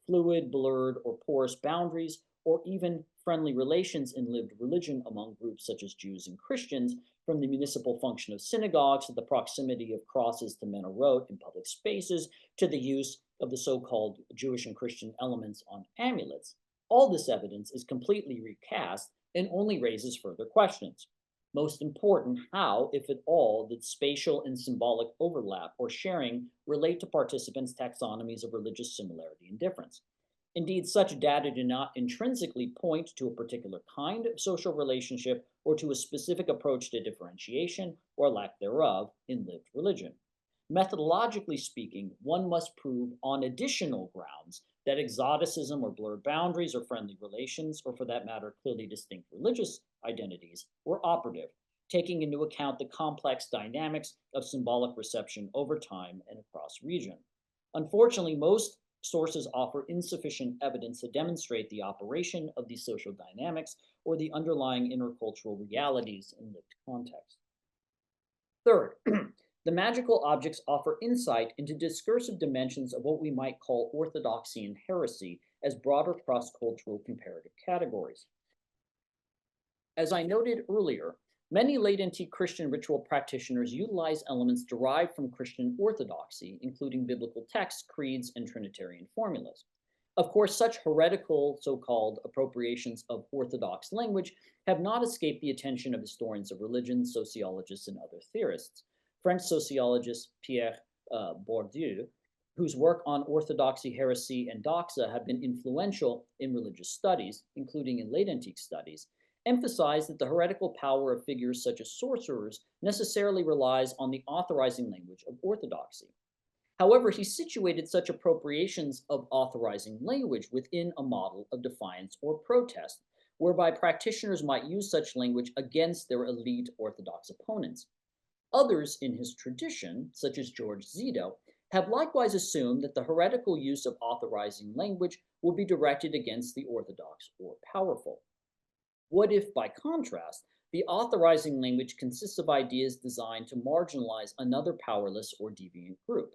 fluid, blurred, or porous boundaries, or even friendly relations in lived religion among groups such as Jews and Christians, from the municipal function of synagogues to the proximity of crosses to menorot in public spaces, to the use of the so-called Jewish and Christian elements on amulets. All this evidence is completely recast and only raises further questions. Most important, how, if at all, did spatial and symbolic overlap or sharing relate to participants' taxonomies of religious similarity and difference? Indeed, such data do not intrinsically point to a particular kind of social relationship or to a specific approach to differentiation or lack thereof in lived religion. Methodologically speaking, one must prove on additional grounds that exoticism or blurred boundaries or friendly relations, or for that matter, clearly distinct religious identities, were operative, taking into account the complex dynamics of symbolic reception over time and across region. Unfortunately, most sources offer insufficient evidence to demonstrate the operation of these social dynamics or the underlying intercultural realities in lived context. Third, the magical objects offer insight into discursive dimensions of what we might call orthodoxy and heresy as broader cross-cultural comparative categories. As I noted earlier, many late antique Christian ritual practitioners utilize elements derived from Christian orthodoxy, including biblical texts, creeds, and Trinitarian formulas. Of course, such heretical so-called appropriations of orthodox language have not escaped the attention of historians of religion, sociologists, and other theorists. French sociologist Pierre Bourdieu, whose work on orthodoxy, heresy, and doxa have been influential in religious studies, including in late antique studies, emphasized that the heretical power of figures such as sorcerers necessarily relies on the authorizing language of orthodoxy. However, he situated such appropriations of authorizing language within a model of defiance or protest, whereby practitioners might use such language against their elite orthodox opponents. Others in his tradition, such as George Zito, have likewise assumed that the heretical use of authorizing language will be directed against the orthodox or powerful. What if, by contrast, the authorizing language consists of ideas designed to marginalize another powerless or deviant group?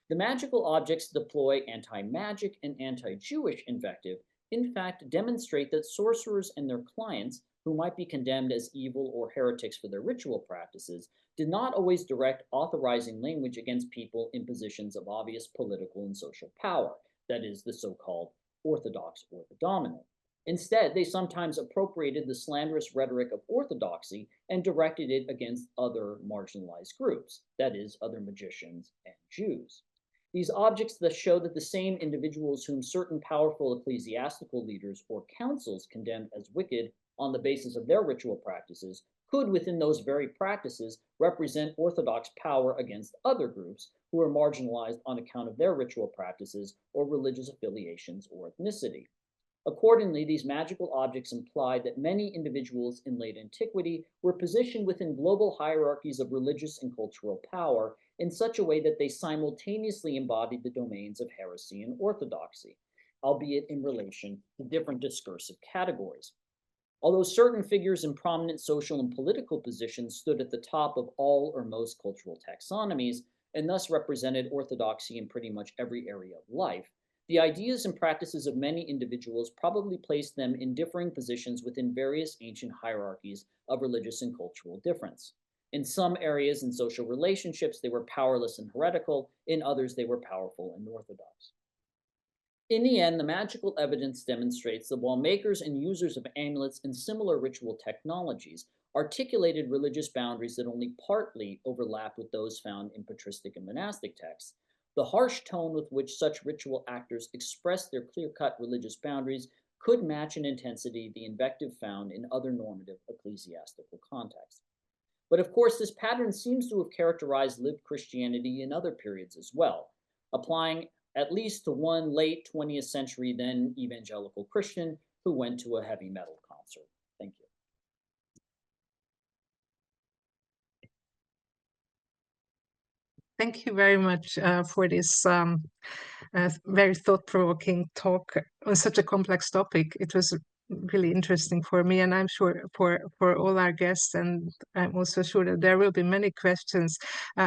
The magical objects deploy anti-magic and anti-Jewish invective in fact demonstrate that sorcerers and their clients, who might be condemned as evil or heretics for their ritual practices, did not always direct authorizing language against people in positions of obvious political and social power, that is, the so-called orthodox or the dominant. Instead, they sometimes appropriated the slanderous rhetoric of orthodoxy and directed it against other marginalized groups, that is, other magicians and Jews. These objects thus show that the same individuals whom certain powerful ecclesiastical leaders or councils condemned as wicked on the basis of their ritual practices could, within those very practices, represent orthodox power against other groups who are marginalized on account of their ritual practices or religious affiliations or ethnicity. Accordingly, these magical objects imply that many individuals in late antiquity were positioned within global hierarchies of religious and cultural power in such a way that they simultaneously embodied the domains of heresy and orthodoxy, albeit in relation to different discursive categories. Although certain figures in prominent social and political positions stood at the top of all or most cultural taxonomies, and thus represented orthodoxy in pretty much every area of life, the ideas and practices of many individuals probably placed them in differing positions within various ancient hierarchies of religious and cultural difference. In some areas and social relationships, they were powerless and heretical. In others, they were powerful and orthodox. In the end, the magical evidence demonstrates that while makers and users of amulets and similar ritual technologies articulated religious boundaries that only partly overlap with those found in patristic and monastic texts, the harsh tone with which such ritual actors expressed their clear-cut religious boundaries could match in intensity the invective found in other normative ecclesiastical contexts. But of course, this pattern seems to have characterized lived Christianity in other periods as well, applying at least to one late 20th century then evangelical Christian who went to a heavy metal concert. Thank you. Thank you very much for this very thought-provoking talk on such a complex topic. It was really interesting for me, and I'm sure for all our guests, and I'm also sure that there will be many questions.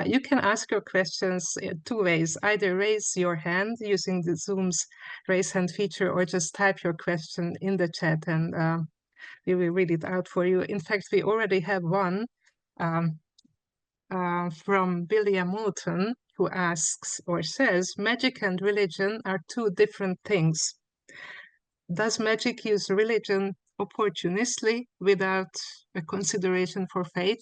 You can ask your questions two ways: either raise your hand using the Zoom's raise hand feature, or just type your question in the chat, and we will read it out for you. In fact, we already have one from William Moulton, who asks or says, magic and religion are two different things. Does magic use religion opportunistically without a consideration for faith?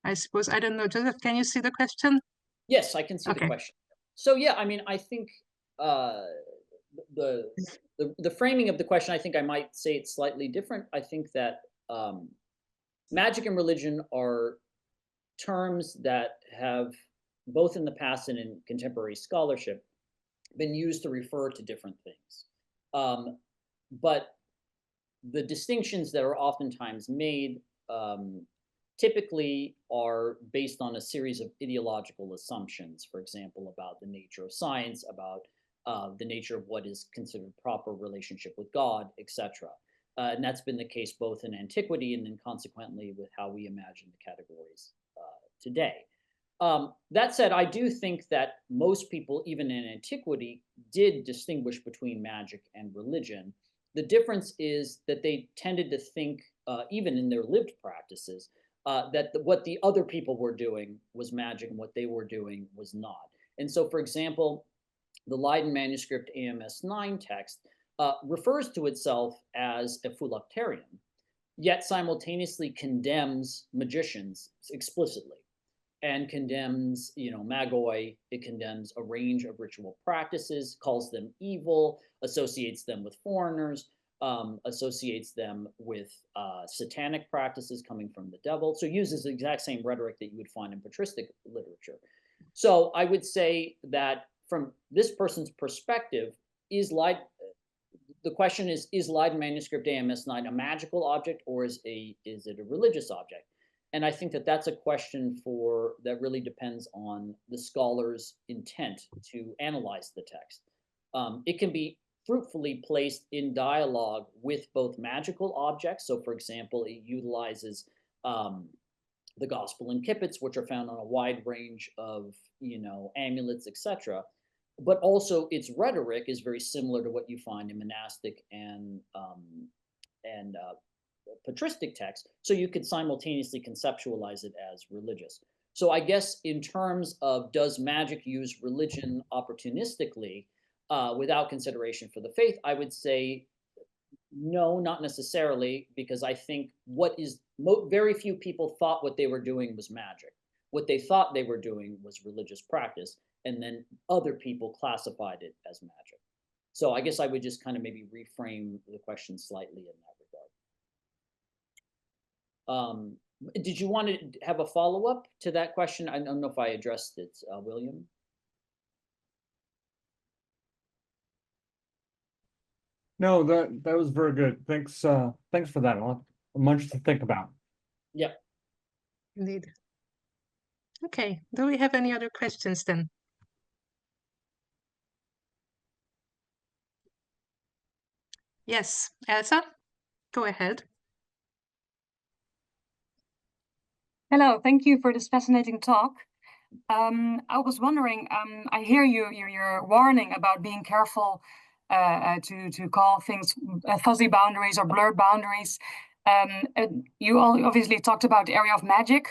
I suppose, I don't know, Joseph, can you see the question? Yes, I can see the question. So yeah, I mean, I think the framing of the question, I think I might say it's slightly different. I think that magic and religion are terms that have, both in the past and in contemporary scholarship, been used to refer to different things. But the distinctions that are oftentimes made typically are based on a series of ideological assumptions, for example, about the nature of science, about the nature of what is considered proper relationship with God, etc. And that's been the case both in antiquity and then consequently with how we imagine the categories today. That said, I do think that most people, even in antiquity, did distinguish between magic and religion. The difference is that they tended to think, even in their lived practices, that what the other people were doing was magic and what they were doing was not. And so, for example, the Leiden manuscript AMS 9 text refers to itself as a phylacterion, yet simultaneously condemns magicians explicitly and condemns, magoi. It condemns a range of ritual practices, calls them evil, associates them with foreigners, associates them with satanic practices coming from the devil. So uses the exact same rhetoric that you would find in patristic literature. So I would say that from this person's perspective, the question is Leiden manuscript AMS 9 a magical object, or is it a religious object? And I think that that's a question that really depends on the scholar's intent to analyze the text. It can be fruitfully placed in dialogue with both magical objects. So, for example, it utilizes the gospel and kippets, which are found on a wide range of amulets, etc. But also its rhetoric is very similar to what you find in monastic and patristic texts, so you could simultaneously conceptualize it as religious. So I guess in terms of does magic use religion opportunistically without consideration for the faith, I would say no, not necessarily, because I think very few people thought what they were doing was magic. What they thought they were doing was religious practice, and then other people classified it as magic. So I guess I would just kind of maybe reframe the question slightly in that regard. Did you want to have a follow-up to that question? I don't know if I addressed it, William. No, that was very good. Thanks for that. Much to think about. Yep. Indeed. Okay, do we have any other questions then? Yes, Elsa, go ahead. Hello, thank you for this fascinating talk. I was wondering, I hear your warning about being careful to call things fuzzy boundaries or blurred boundaries. You all obviously talked about the area of magic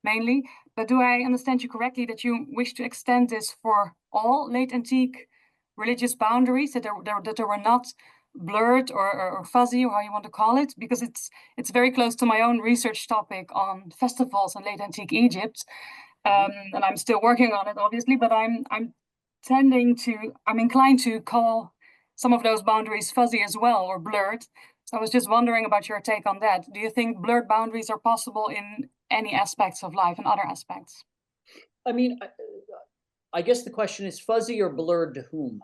mainly, but do I understand you correctly that you wish to extend this for all late antique religious boundaries, that there were not blurred or fuzzy, or how you want to call it, because it's very close to my own research topic on festivals in late antique Egypt, and I'm still working on it, obviously. But I'm inclined to call some of those boundaries fuzzy as well, or blurred. So I was just wondering about your take on that. Do you think blurred boundaries are possible in any aspects of life and other aspects? I mean, I guess the question is fuzzy or blurred to whom?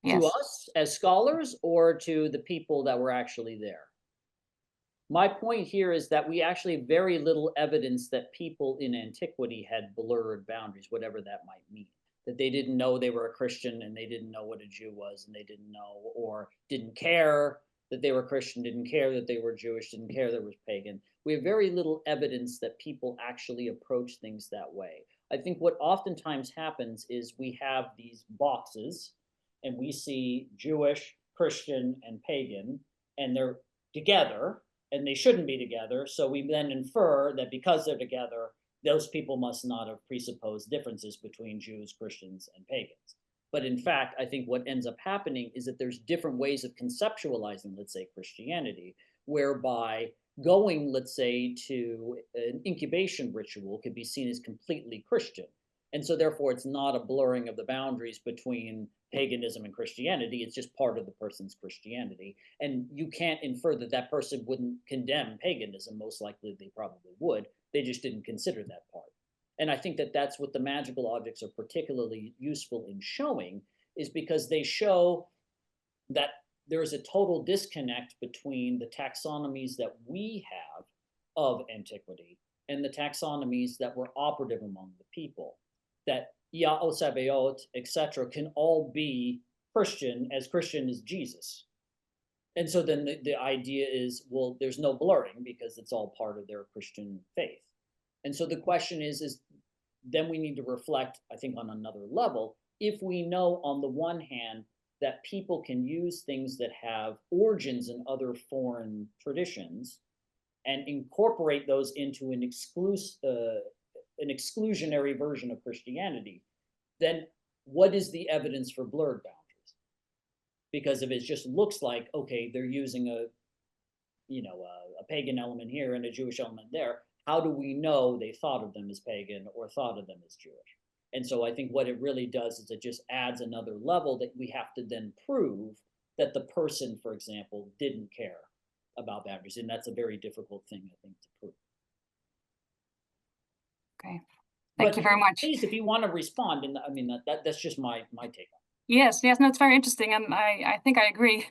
Yes. To us as scholars, or to the people that were actually there? My point here is that we actually have very little evidence that people in antiquity had blurred boundaries, whatever that might mean. That they didn't know they were a Christian and they didn't know what a Jew was, and they didn't know or didn't care that they were Christian, didn't care that they were Jewish, didn't care that it was pagan. We have very little evidence that people actually approach things that way. I think what oftentimes happens is we have these boxes and we see Jewish, Christian, and pagan, and they're together, and they shouldn't be together. So we then infer that because they're together, those people must not have presupposed differences between Jews, Christians, and pagans. But in fact, I think what ends up happening is that there's different ways of conceptualizing, let's say, Christianity, whereby going, let's say, to an incubation ritual could be seen as completely Christian. And so therefore, it's not a blurring of the boundaries between paganism and Christianity. It's just part of the person's Christianity. And you can't infer that that person wouldn't condemn paganism. Most likely they probably would. They just didn't consider that part. And I think that that's what the magical objects are particularly useful in showing, is because they show that there is a total disconnect between the taxonomies that we have of antiquity and the taxonomies that were operative among the people. That Ya'o Sabaoth, etc., can all be Christian as Jesus. And so then the idea is, well, there's no blurring because it's all part of their Christian faith. And so the question is then we need to reflect, I think, on another level. If we know on the one hand that people can use things that have origins in other foreign traditions and incorporate those into an exclusionary version of Christianity, then what is the evidence for blurred boundaries? Because if it just looks like, okay, they're using a pagan element here and a Jewish element there, how do we know they thought of them as pagan or thought of them as Jewish? And so I think what it really does is it just adds another level that we have to then prove that the person, for example, didn't care about boundaries. And that's a very difficult thing, I think, to prove. Okay, thank you very much. Please, if you want to respond, and I mean, that's just my take on it. Yes, no, it's very interesting, and I think I agree.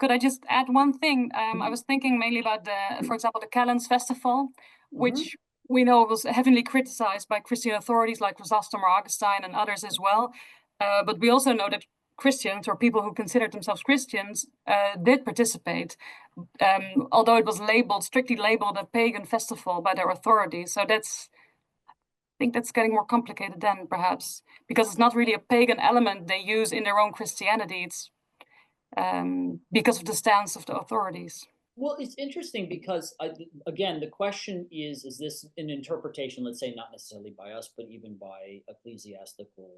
Could I just add one thing? I was thinking mainly about for example, the Calends Festival, which we know was heavily criticized by Christian authorities like Chrysostom or Augustine and others as well. But we also know that Christians, or people who considered themselves Christians, did participate, although it was strictly labeled a pagan festival by their authorities. So I think that's getting more complicated then, perhaps, because it's not really a pagan element they use in their own Christianity. It's because of the stance of the authorities. Well, it's interesting because, again, the question is this an interpretation, let's say, not necessarily by us, but even by ecclesiastical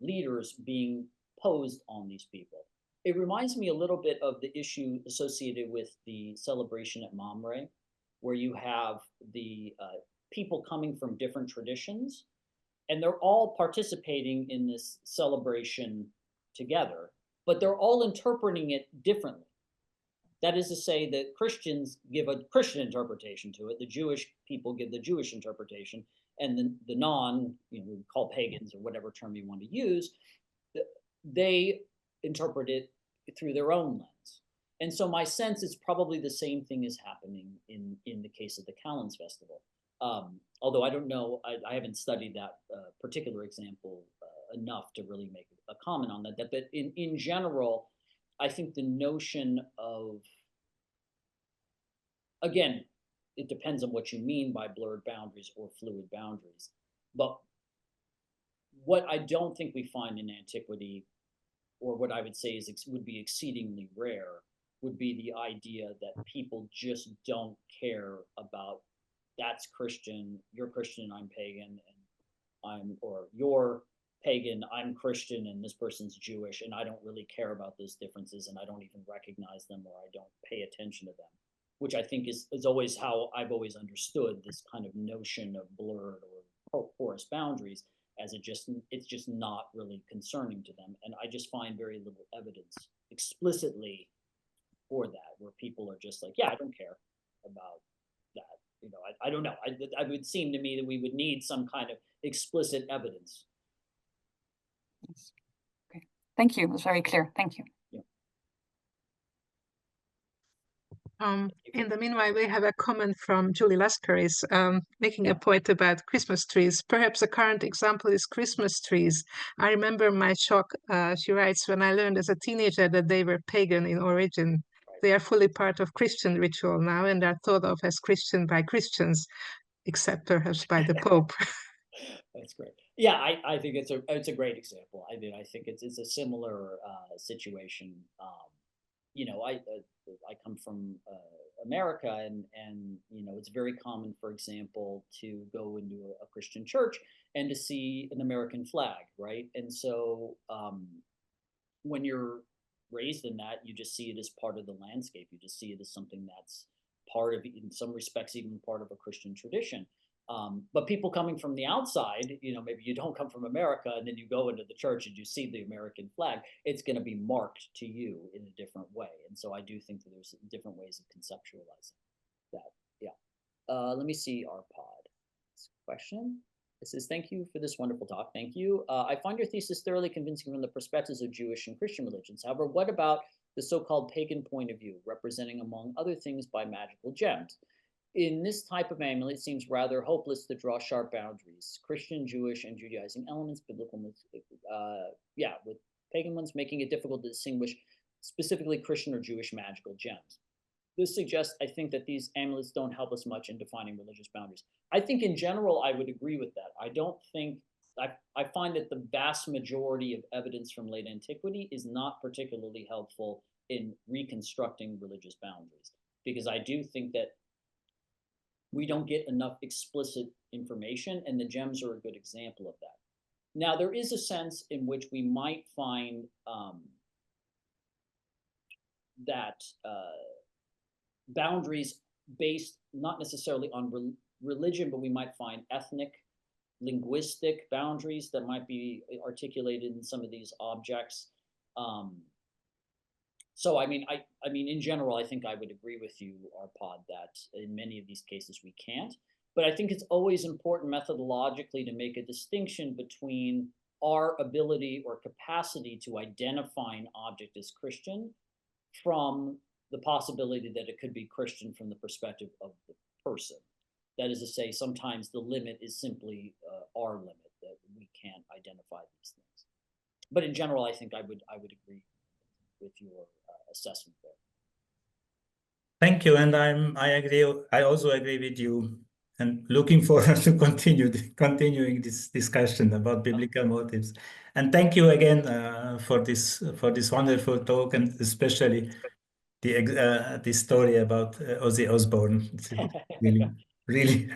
leaders being posed on these people? It reminds me a little bit of the issue associated with the celebration at Mamre, where you have the people coming from different traditions, and they're all participating in this celebration together, but they're all interpreting it differently. That is to say that Christians give a Christian interpretation to it, the Jewish people give the Jewish interpretation, and the non, we call pagans or whatever term you want to use, they interpret it through their own lens. And so my sense is probably the same thing is happening in the case of the Calends Festival. Although I don't know, I haven't studied that particular example enough to really make a comment on that. But in general, I think the notion of, again, it depends on what you mean by blurred boundaries or fluid boundaries. But what I don't think we find in antiquity, or what I would say is would be exceedingly rare, would be the idea that people just don't care about, that's Christian, you're Christian, I'm pagan, and or you're pagan, I'm Christian, and this person's Jewish, and I don't really care about those differences, and I don't even recognize them, or I don't pay attention to them, which I think is always how I've always understood this kind of notion of blurred or porous boundaries, as it's just not really concerning to them. And I just find very little evidence explicitly for that, where people are just like, yeah, I don't care about that. You know, I don't know. It would seem to me that we would need some kind of explicit evidence. Okay, thank you. It was very clear. Thank you. In the meanwhile, we have a comment from Julie Lascaris making a point about Christmas trees. Perhaps a current example is Christmas trees. I remember my shock, she writes, when I learned as a teenager that they were pagan in origin. They are fully part of Christian ritual now and are thought of as Christian by Christians, except perhaps by the Pope. That's great. Yeah, I think it's a great example. I mean, I think it's a similar situation. You know, I come from America, and you know, it's very common, for example, to go into a Christian church and to see an American flag, right? And so when you're raised in that, you just see it as part of the landscape. You just see it as something that's part of, in some respects, even part of a Christian tradition. But people coming from the outside, you know, maybe you don't come from America and then you go into the church and you see the American flag, it's going to be marked to you in a different way. And so I do think that there's different ways of conceptualizing that. Yeah. Let me see our pod. Question. It says, thank you for this wonderful talk. Thank you. I find your thesis thoroughly convincing from the perspectives of Jewish and Christian religions. However, what about the so-called pagan point of view, representing, among other things, by magical gems? In this type of amulet, it seems rather hopeless to draw sharp boundaries. Christian, Jewish, and Judaizing elements, biblical, with pagan ones, making it difficult to distinguish specifically Christian or Jewish magical gems. This suggests, I think, that these amulets don't help us much in defining religious boundaries. I think in general, I would agree with that. I don't think, I find that the vast majority of evidence from late antiquity is not particularly helpful in reconstructing religious boundaries, because I do think that we don't get enough explicit information, and the gems are a good example of that. Now, there is a sense in which we might find that boundaries based not necessarily on religion, but we might find ethnic, linguistic boundaries that might be articulated in some of these objects. So I mean, in general, I think I would agree with you, Arpad, that in many of these cases we can't. But I think it's always important methodologically to make a distinction between our ability or capacity to identify an object as Christian from the possibility that it could be Christian from the perspective of the person. That is to say, sometimes the limit is simply our limit, that we can't identify these things. But in general, I think I would agree with your assessment there. Thank you, and I agree. I also agree with you, and looking forward to continuing this discussion about biblical motives. And thank you again for this wonderful talk, and especially the story about Ozzy Osbourne. It's really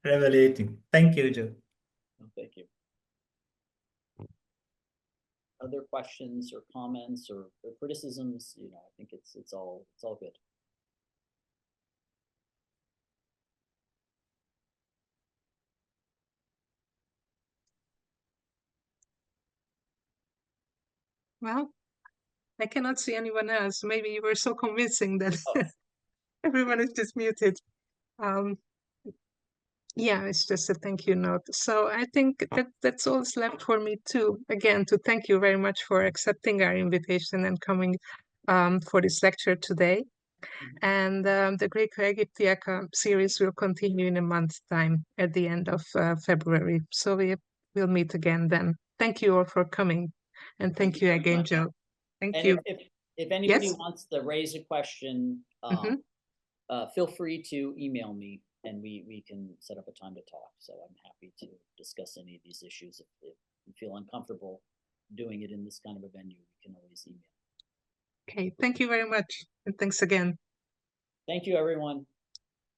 revelating. Thank you, Joe. Thank you. Other questions or comments or criticisms? You know, I think it's all good. Well, I cannot see anyone else. Maybe you were so convincing that everyone is just muted. Yeah, it's just a thank you note. So I think that's all that's left for me too. Again, to thank you very much for accepting our invitation and coming for this lecture today. And the Graeco-Aegyptiaca series will continue in a month's time at the end of February. So we'll meet again then. Thank you all for coming. And thank you again, Joe. Thank you. If anybody wants to raise a question, feel free to email me. and we can set up a time to talk. So I'm happy to discuss any of these issues. If you feel uncomfortable doing it in this kind of a venue, you can always email. Okay, thank you very much, and thanks again. Thank you, everyone.